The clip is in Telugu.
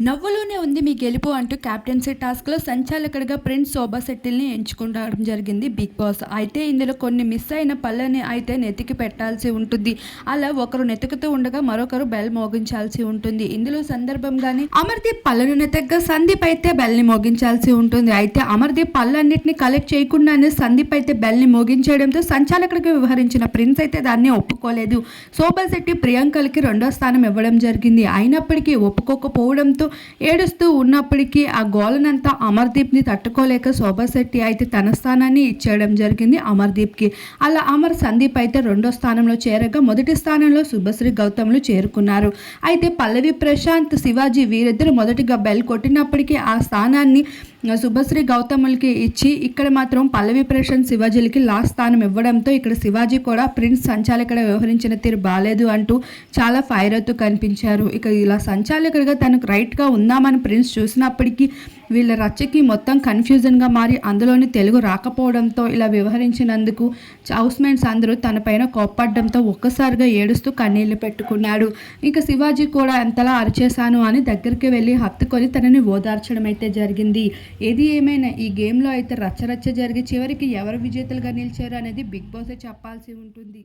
నవ్వులోనే ఉంది మీ గెలుపు అంటూ క్యాప్టెన్సీ టాస్క్లో సంచాలకుడిగా ప్రిన్స్ శోభా శెట్టిల్ని ఎంచుకోవడం జరిగింది బిగ్ బాస్. అయితే ఇందులో కొన్ని మిస్ అయిన పళ్ళని అయితే నెతికి పెట్టాల్సి ఉంటుంది. అలా ఒకరు నెతుకుతూ ఉండగా మరొకరు బెల్ మోగించాల్సి ఉంటుంది. ఇందులో సందర్భంగానే అమర్దీప్ పళ్ళను నెతగ్గా సందీప్ అయితే బెల్ని మోగించాల్సి ఉంటుంది. అయితే అమర్దీప్ పళ్ళన్నింటినీ కలెక్ట్ చేయకుండానే సందీప్ అయితే బెల్ని మోగించడంతో సంచాలకుడిగా వ్యవహరించిన ప్రిన్స్ అయితే దాన్ని ఒప్పుకోలేదు. శోభా శెట్టి ప్రియాంకలకి 2వ స్థానం ఇవ్వడం జరిగింది. అయినప్పటికీ ఒప్పుకోకపోవడంతో ఏడుస్తూ ఉన్నప్పటికీ ఆ గోలనంతా అమర్దీప్ని తట్టుకోలేక శోభా శెట్టి అయితే తన స్థానాన్ని ఇచ్చేయడం జరిగింది అమర్దీప్కి. అలా అమర్ సందీప్ అయితే 2వ స్థానంలో చేరగా మొదటి స్థానంలో శుభశ్రీ గౌతమ్లు చేరుకున్నారు. అయితే పల్లవి ప్రశాంత్ శివాజీ వీరిద్దరు మొదటిగా బెల్ కొట్టినప్పటికీ ఆ స్థానాన్ని శుభశ్రీ గౌతములకి ఇచ్చి ఇక్కడ మాత్రం పల్లవి ప్రశాంత్ శివాజీలకి లాస్ట్ స్థానం ఇవ్వడంతో ఇక్కడ శివాజీ కూడా ప్రిన్స్ సంచాలకుడిగా వ్యవహరించిన తీరు బాలేదు అంటూ చాలా ఫైర్ అవుతూ కనిపించారు. ఇక ఇలా సంచాలకుడిగా తనకు రైట్గా ఉందామని ప్రిన్స్ చూసినప్పటికీ వీళ్ళ రచ్చకి మొత్తం కన్ఫ్యూజన్గా మారి అందులోని తెలుగు రాకపోవడంతో ఇలా వ్యవహరించినందుకు హౌస్మేట్స్ అందరూ తనపైన కోప్పడడంతో ఒక్కసారిగా ఏడుస్తూ కన్నీళ్లు పెట్టుకున్నాడు. ఇక శివాజీ కూడా ఎంతలా అరిచేశాను అని దగ్గరికి వెళ్ళి హత్తుకొని తనని ఓదార్చడం అయితే జరిగింది. ఏది ఏమైనా ఈ గేమ్లో అయితే రచ్చరచ్చ జరిగి చివరికి ఎవరు విజేతలుగా నిలిచారు అనేది బిగ్ బాస్ చెప్పాల్సి ఉంటుంది.